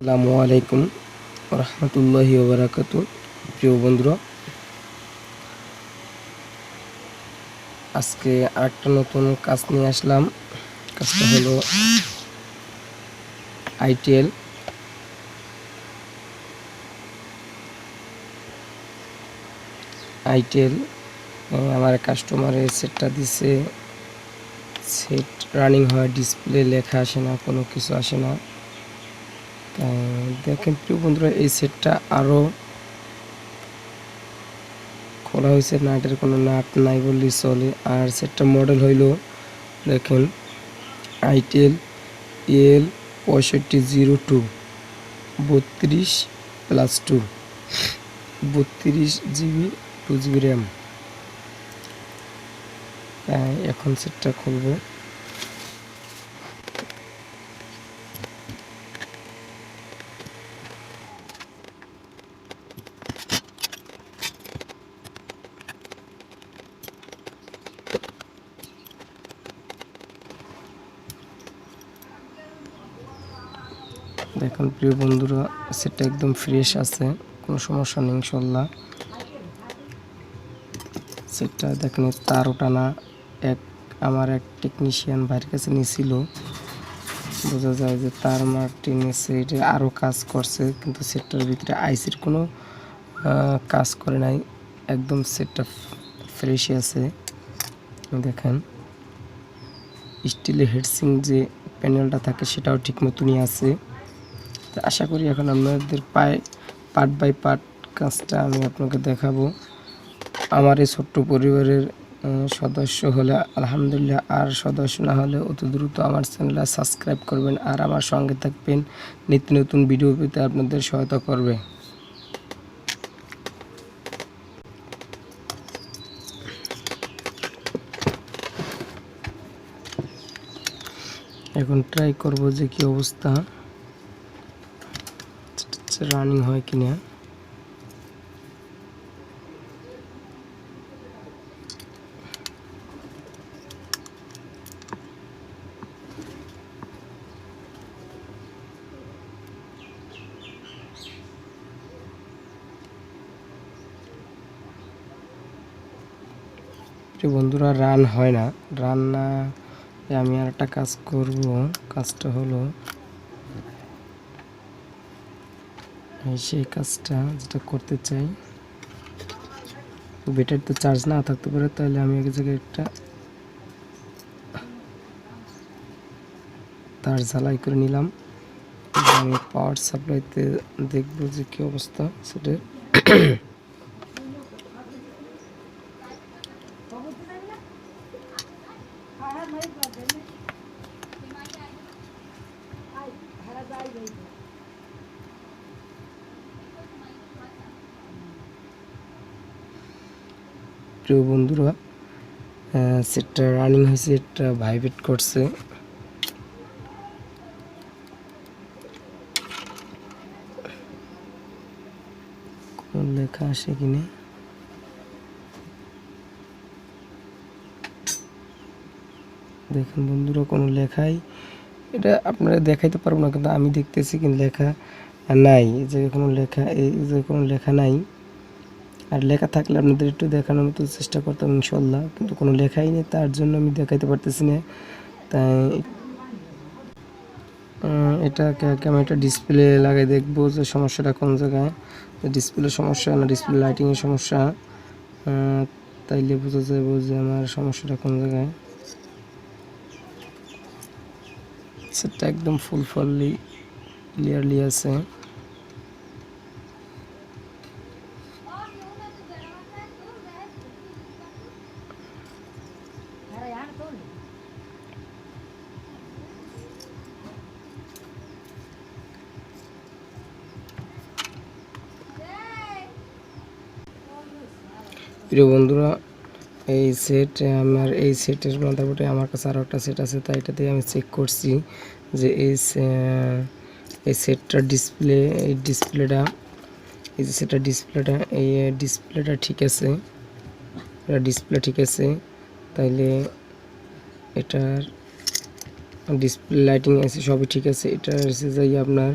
আসসালামু আলাইকুম রহমতুল্লাহি ওয়া বারাকাতুহু। প্রিয় বন্ধুরা, আজকে আরেকটা নতুন কাজ নিয়ে আসলাম। কাজটা হলো আইটেল আমার কাস্টমারের সেটটা দিছে। সেট রানিং হয়, ডিসপ্লে লেখা আসে না, কোনো কিছু আসে না। দেখেন প্রিয় বন্ধুরা, এই সেটটা আরও খোলা হয়েছে, নাটের কোনো নাট নাই বললেই চলে। আর সেটটা মডেল হইল দেখেন itel L6502 32+2 32 GB 2 GB RAM. এখন সেটটা খুলবো। দেখুন প্রিয় বন্ধুরা, সেটটা একদম ফ্রেশ আছে, কোনো সমস্যা নেই ইনশাল্লাহ। সেটটা দেখেন তারও টানা, আমার এক টেকনিশিয়ান ভাইয়ের কাছে নিয়েছিল। বোঝা যায় যে তার মার্টিনের সেটে আরও কাজ করছে, কিন্তু সেটটার ভিতরে আইসির কোনো কাজ করে নাই। একদম সেটটা ফ্রেশই আছে। দেখেন স্টিলের হেডসিং যে প্যানেলটা থাকে সেটাও ঠিক মতনই আছে। তো আশা করি এখন আপনাদের পার্ট বাই পার্ট কাজটা আমি আপনাকে দেখাবো। আমার এই ছোট্ট পরিবারের সদস্য হলে আলহামদুলিল্লাহ, আর সদস্য না হলে অতি দ্রুত আমার চ্যানেলটা সাবস্ক্রাইব করবেন আর আমার সঙ্গে থাকবেন। নিত্য নতুন ভিডিও পেতে আপনাদের সহায়তা করবে। এখন ট্রাই করব যে কি অবস্থা, রানিং হয় কিনা। বন্ধুরা, রান হয় না। রান না আমি আর একটা কাজ করব। কাজটা হলো সেই কাজটা যেটা করতে চাই, ব্যাটারি তো চার্জ না থাকতে পারে, তাহলে আমি এক জায়গায় একটা তার ঝালাই করে নিলাম। আমি পাওয়ার সাপ্লাইতে দেখবো যে কি অবস্থা সেটা। প্রিয় বন্ধুরা, সেটটা রানিং হয়েছে, এটা ভাইব্রেট করছে। কোন লেখা আসে কিনা দেখুন বন্ধুরা, কোনো লেখাই এটা আপনারা দেখাইতে পারবো না, কিন্তু আমি দেখতেছি কিন্তু লেখা নাই। এই যে কোনো লেখা, এই যে কোনো লেখা নাই। আর লেখা থাকলে আপনাদের একটু দেখানোর মতো চেষ্টা করতাম ইনশাল্লাহ, কিন্তু কোনো লেখাই নেই, তার জন্য আমি দেখাইতে পারতেছি না। তাই এটাকে আমি একটা ডিসপ্লে লাগাই দেখবো যে সমস্যাটা কোন জায়গায়। ডিসপ্লে সমস্যা না ডিসপ্লে লাইটিংয়ের সমস্যা, তাইলে বোঝা যাবে যে আমার সমস্যাটা কোন জায়গায়। সেটা একদম ফুললি ক্লিয়ারলি আছে। প্রিয় বন্ধুরা, এই সেটের মাদারবোর্ডে আমার কাছে আরও একটা সেট আছে, তাই এটাতে আমি চেক করছি যে এই সেটটার ডিসপ্লেটা এই যে সেটার ডিসপ্লেটা ঠিক আছে। ডিসপ্লে ঠিক আছে, তাইলে এটার ডিসপ্লে লাইটিং আছে সবই ঠিক আছে। এটা এসে যাই আপনার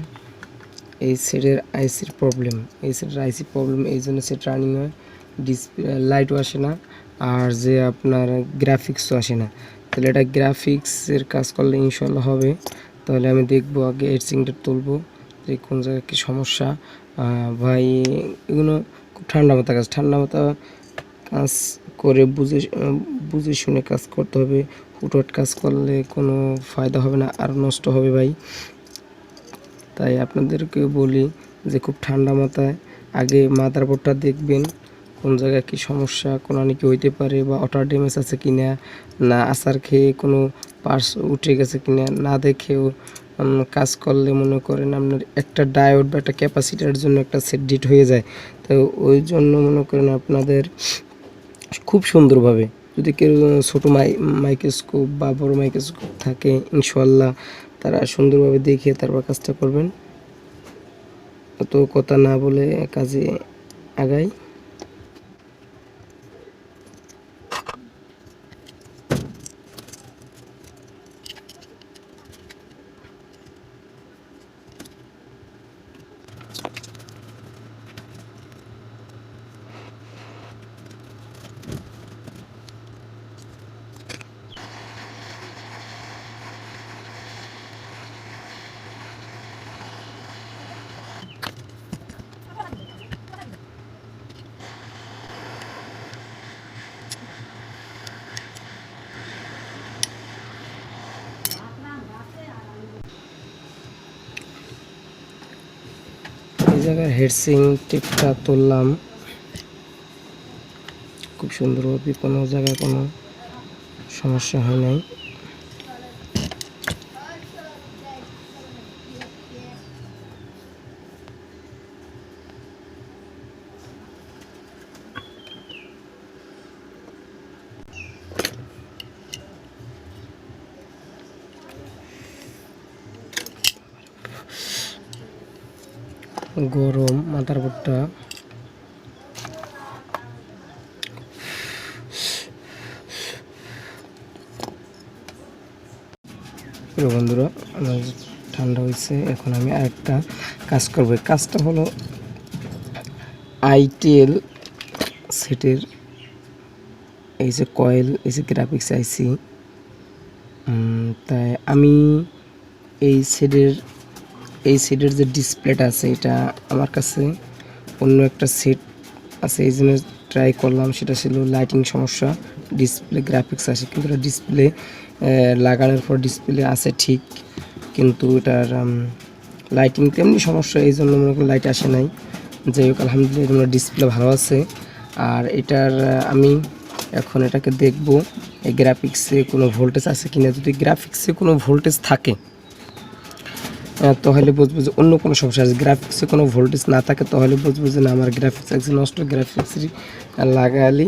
এই সেটের আইসির প্রবলেম, এই সেটের আইসি প্রবলেম, এই জন্য সেট রানিং হয়, ডিসপ্লে লাইটও আসে না, আর যে আপনার গ্রাফিক্সও আসে না। তাহলে এটা গ্রাফিক্সের কাজ করলে ইনশাল্লাহ হবে। তাহলে আমি দেখবো আগে এডসিংটা তুলবো যে কোন জায়গায় কী সমস্যা। ভাই এগুলো খুব ঠান্ডা মাথা কাজ, ঠান্ডা মাথা কাজ করে বুঝে শুনে কাজ করতে হবে। হুটহাট কাজ করলে কোনো ফায়দা হবে না, আর নষ্ট হবে ভাই। তাই আপনাদেরকে বলি যে খুব ঠান্ডা মাথায় আগে মাদারবোর্ডটা দেখবেন কোন জায়গায় কী সমস্যা, কোনো কি হইতে পারে, বা অটো ড্যামেজ আছে কি না আসার খেয়ে কোনো পার্টস উঠে গেছে কি না দেখেও কাজ করলে মনে করেন আপনার একটা ডায়োড বা একটা ক্যাপাসিটার জন্য একটা সেট ডিট হয়ে যায়। তো ওই জন্য মনে করেন আপনাদের খুব সুন্দরভাবে যদি কেউ ছোটো মাইক্রোস্কোপ বা বড় মাইক্রোস্কোপ থাকে ইনশাল্লাহ তারা সুন্দরভাবে দেখে তারপর কাজটা করবেন। অত কথা না বলে কাজে আগাই। এই জায়গায় হেডসিং টিপটা তুললাম খুব সুন্দরভাবে, কোনো জায়গায় কোনো সমস্যা হয় নাই। গরম মাদারবোর্ডটা বন্ধুরা আমার ঠান্ডা হয়েছে। এখন আমি আরেকটা কাজ করব। কাজটা হলো আইটেল সেটের এই যে কয়েল, এই যে গ্রাফিক্স আইসি, তাই আমি এই সেটের যে ডিসপ্লেটা আছে এটা আমার কাছে অন্য একটা সেট আছে, এই জন্য ট্রাই করলাম। সেটা ছিল লাইটিং সমস্যা, ডিসপ্লে গ্রাফিক্স আসে কিন্তু এটা ডিসপ্লে লাগানোর পর ডিসপ্লে আছে ঠিক, কিন্তু এটার লাইটিং তেমনি সমস্যা, এই জন্য মনে করি লাইট আসে নাই। যাই হোক আলহামদুলিল্লাহ ডিসপ্লে ভালো আছে। আর এটার আমি এখন এটাকে দেখব এই গ্রাফিক্সে কোনো ভোল্টেজ আছে কিনা। যদি গ্রাফিক্সে কোনো ভোল্টেজ থাকে তাহলে বুঝবো যে অন্য কোনো সমস্যা আছে। গ্রাফিক্সে কোনো ভোল্টেজ না থাকে তাহলে বুঝবো যে না আমার গ্রাফিক্স আছে নষ্ট, গ্রাফিক্সই লাগালে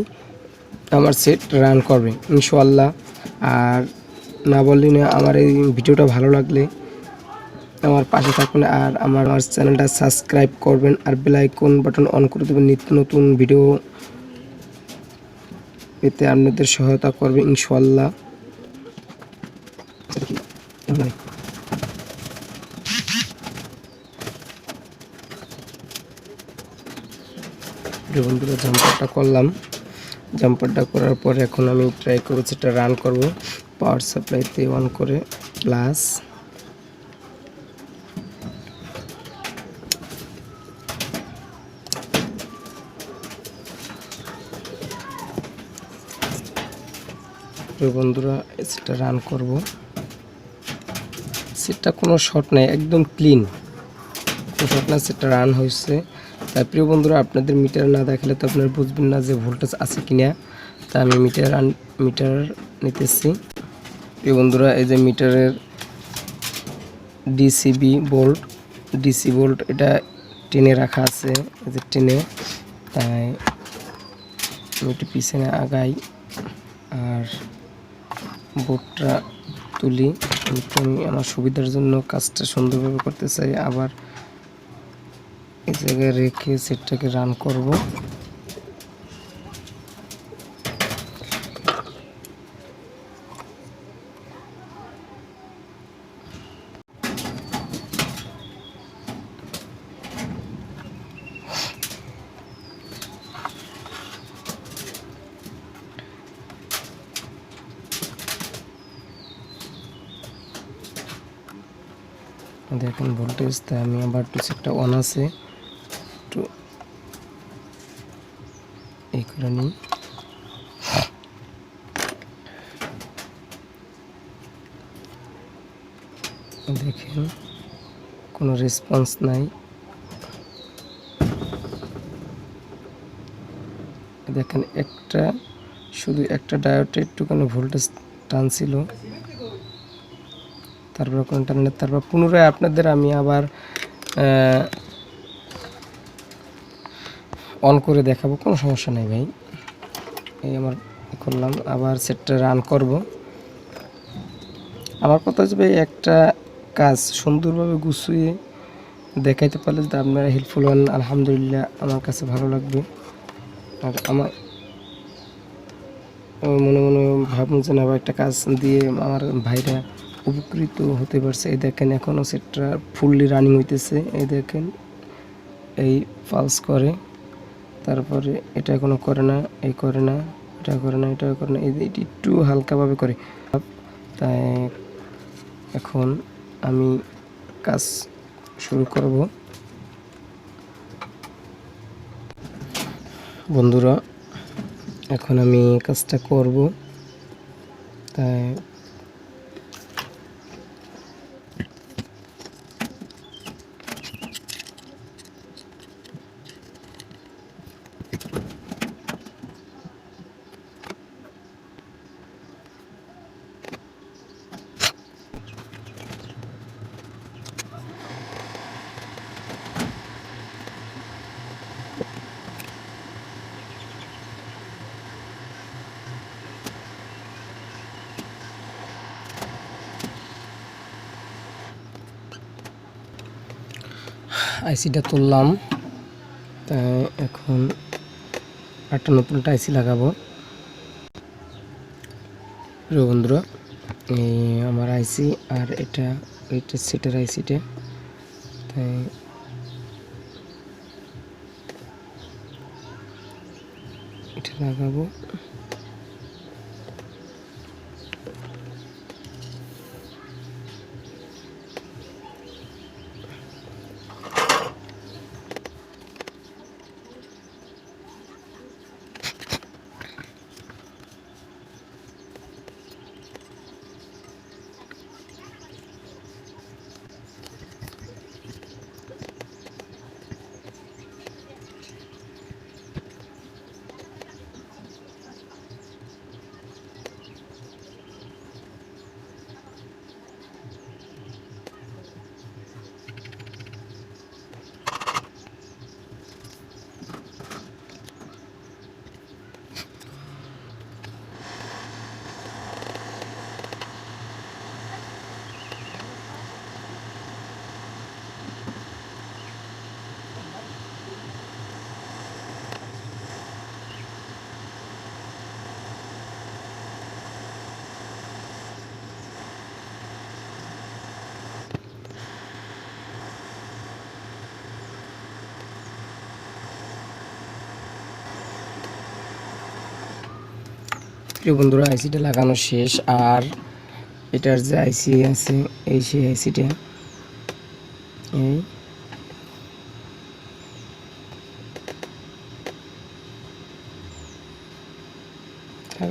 আমার সেট রান করবে ইনশাআল্লাহ। আর না বললি না, আমার এই ভিডিওটা ভালো লাগলে আমার পাশে থাকবেন, আর আমার চ্যানেলটা সাবস্ক্রাইব করবেন, আর বেল আইকন বাটন অন করে দেবেন। নিত্য নতুন ভিডিও পেতে আপনাদের সহায়তা করবে ইনশাআল্লাহ। বন্ধুরা জাম্পারটা করলাম, জাম্পারটা করার পরে এখন আমি ট্রাই করবো সেটা রান করব। পাওয়ার সাপ্লাইতে অন করে প্লাস বন্ধুরা সেটা রান করব। সেটা কোনো শর্ট নাই, একদম ক্লিন, কোনো শর্ট না, সেটা রান হয়েছে। তাই প্রিয় বন্ধুরা আপনাদের মিটার না দেখালে তো আপনারা বুঝবেন না যে ভোল্টেজ আছে কিনা। তা আমি মিটার নিতেছি। প্রিয় বন্ধুরা এই যে মিটারের ডিসি ভোল্ট এটা টেনে রাখা আছে, এই যে টেনে, তাই আমি একটু পিছনে আগাই আর বোর্ডটা তুলি। আমি আমার সুবিধার জন্য কাজটা সুন্দরভাবে করতে চাই, আবার এই জায়গায় রেখে সেটটাকে রান করব। দেখেন ভোল্টেজ, তাই আমি আবার টুচটা অন আছে, একটু এই করে নিই। দেখেন কোনো রেসপন্স নাই। দেখেন শুধু একটা ডায়োডে একটুখানি ভোল্টেজ টানছিল, তারপর কোনো টানে, তারপর পুনরায় আপনাদের আমি আবার অন করে দেখাবো, কোনো সমস্যা নেই ভাই। এই আমার করলাম, আবার সেটটা রান করব। আমার কথা হচ্ছে ভাই, একটা কাজ সুন্দরভাবে গুছিয়ে দেখাইতে পারলে যদি আপনারা হেল্পফুল হন, আলহামদুলিল্লাহ আমার কাছে ভালো লাগবে। আর আমার মনে মনে ভাবুন যে না, একটা কাজ দিয়ে আমার ভাইরা উপকৃত হতে পারছে। এই দেখেন এখনও সেটটা ফুললি রানিং হইতেছে। এই দেখেন এই পালস করে, তারপরে এটা এখনও করে না, এই করে না, এটা করে না, এটা করে না, এটি একটু হালকাভাবে করে। তাই এখন আমি কাজ শুরু করব। বন্ধুরা, এখন আমি কাজটা করব। তাই আইসিটা তুললাম, তাই এখন একটা নতুন আইসি লাগাবো। প্রিয় বন্ধুরা, এই আমার আইসি, আর এটা সেটের আইসিটা, তাই এটা লাগাবো। প্রিয় বন্ধুরা, আইসিটা লাগানো শেষ। আর এটার যে আইসি আছে, এই সেই আইসিটা, এই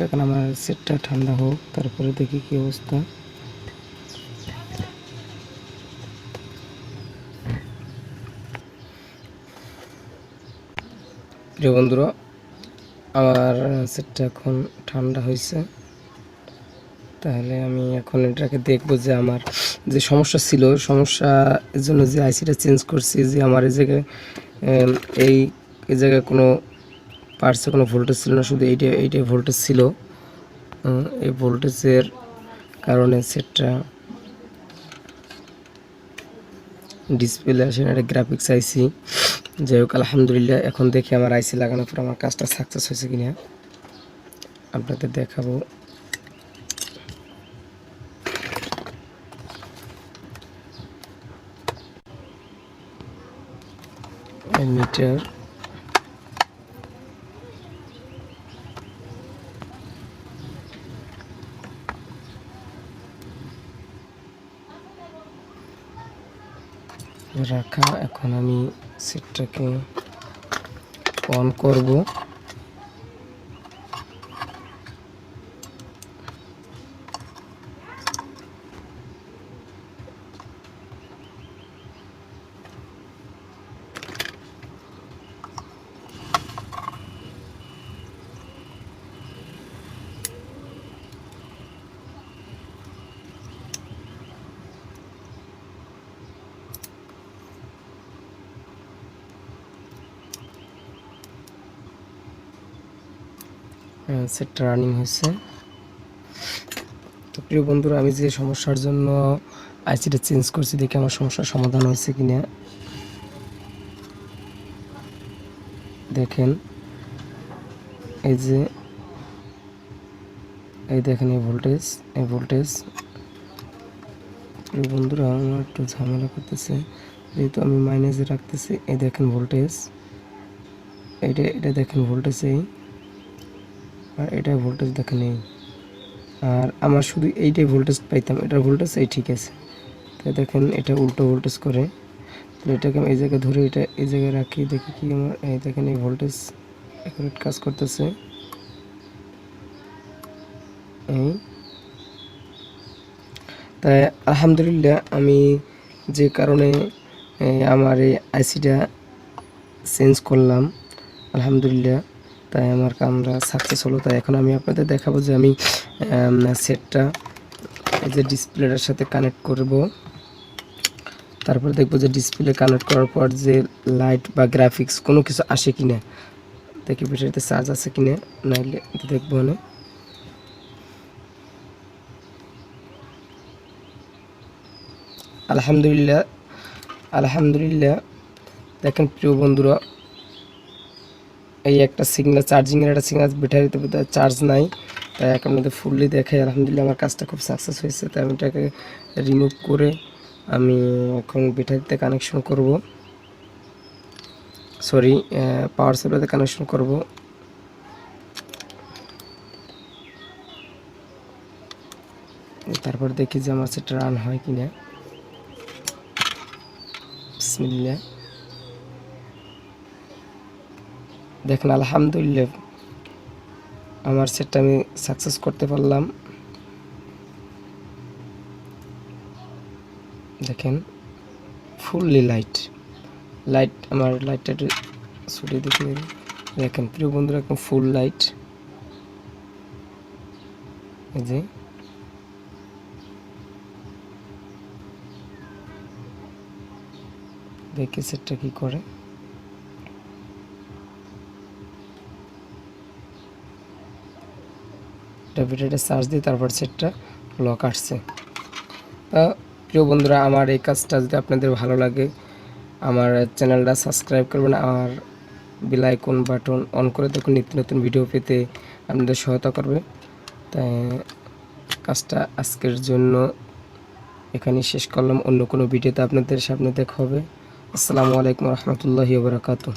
এখন আমার সেটটা ঠান্ডা হোক, তারপরে দেখি কি অবস্থা। প্রিয় বন্ধুরা, আমার সেটটা এখন ঠান্ডা হয়েছে। তাহলে আমি এখন এটাকে দেখব যে আমার যে সমস্যা ছিল, সমস্যার জন্য যে আইসিটা চেঞ্জ করছি, যে আমার এই জায়গায় এই জায়গায় কোনো পার্টসে কোনো ভোল্টেজ ছিল না, শুধু এইটাই ভোল্টেজ ছিল। এই ভোল্টেজের কারণে সেটটা ডিসপ্লে আসে না, এটা গ্রাফিক্স আইসি। যাই হোক, আলহামদুলিল্লাহ এখন দেখি আমার আইসি লাগানোর পর আমার কাজটা সাকসেস হয়েছে কিনা আপনাদের দেখাবো। মিটার, রাখা। এখন আমি সেটটাকে অন করব। সেটটা রানিং হয়েছে। তো প্রিয় বন্ধুরা, আমি যে সমস্যার জন্য আইসিটা চেঞ্জ করছি, দেখি আমার সমস্যার সমাধান হয়েছে কিনা। দেখেন এই যে দেখেন এই ভোল্টেজ। প্রিয় বন্ধুরা, আমার একটু ঝামেলা করতেছে, যেহেতু আমি মাইনাসে রাখতেছি। এই দেখেন ভোল্টেজ, এটা দেখেন ভোল্টেজ এই, আর এটা ভোল্টেজ দেখেন এই। আর আমার শুধু এইটাই ভোল্টেজ পাইতাম, এটার ভোল্টেজ এই ঠিক আছে। তাই দেখেন এটা উল্টো ভোল্টেজ করে। তো এটাকে আমি এই জায়গায় ধরে এটা এই জায়গায় রাখি, দেখি কি আমার এই দেখেন এই ভোল্টেজ অ্যাকুরেট কাজ করতেছে। এই তাই আলহামদুলিল্লাহ, আমি যে কারণে আমার এই আইসিটা চেঞ্জ করলাম, আলহামদুলিল্লাহ, তাই আমার কামটা সাকসেস হলো। তাই এখন আমি আপনাদের দেখাবো যে আমি সেটটা এই যে ডিসপ্লেটার সাথে কানেক্ট করব। তারপর দেখবো যে ডিসপ্লে কানেক্ট করার পর যে লাইট বা গ্রাফিক্স কোনো কিছু আসে কিনা, দেখি ব্যাটারিতে চার্জ আছে কিনা, নাইলে দেখবো না। আলহামদুলিল্লাহ দেখেন প্রিয় বন্ধুরা, এই একটা সিগন্যাল, চার্জিংয়ের একটা সিগন্যাল, ব্যাটারিতে চার্জ নাই। তাই আপনাদের ফুললি দেখাই। আলহামদুলিল্লাহ আমার কাজটা খুব সাকসেস হয়েছে। তাই আমি এটাকে রিমুভ করে আমি এখন ব্যাটারিতে কানেকশন করব, সরি পাওয়ার সাপ্লাইতে কানেকশন করব। তারপর দেখি যে আমার সেটা রান হয় কিনা। বিসমিল্লাহ। দেখেন আলহামদুলিল্লাহ আমার সেটটা আমি সাকসেস করতে পারলাম। দেখেন ফুললি লাইট আমার লাইটটা একটু ছুটে দেখে দেখেন প্রিয় বন্ধুরা, একদম ফুল লাইট। এই যে দেখি সেটটা কি করে। ব্যাটারিটা চার্জ দিয়ে তারপর সেটটা লক আসছে। তা প্রিয় বন্ধুরা, আমার এই কাজটা যদি আপনাদের ভালো লাগে, আমার চ্যানেলটা সাবস্ক্রাইব করবেন, আর বেল আইকন বাটন অন করে দেখুন, নিত্য নতুন ভিডিও পেতে আপনাদের সহায়তা করবে। তাই কাজটা আজকের জন্য এখানে শেষ করলাম। অন্য কোনো ভিডিওতে আপনাদের সামনে দেখা হবে। আসসালামু আলাইকুম রহমতুল্লাহি ওয়া বারাকাতুহু।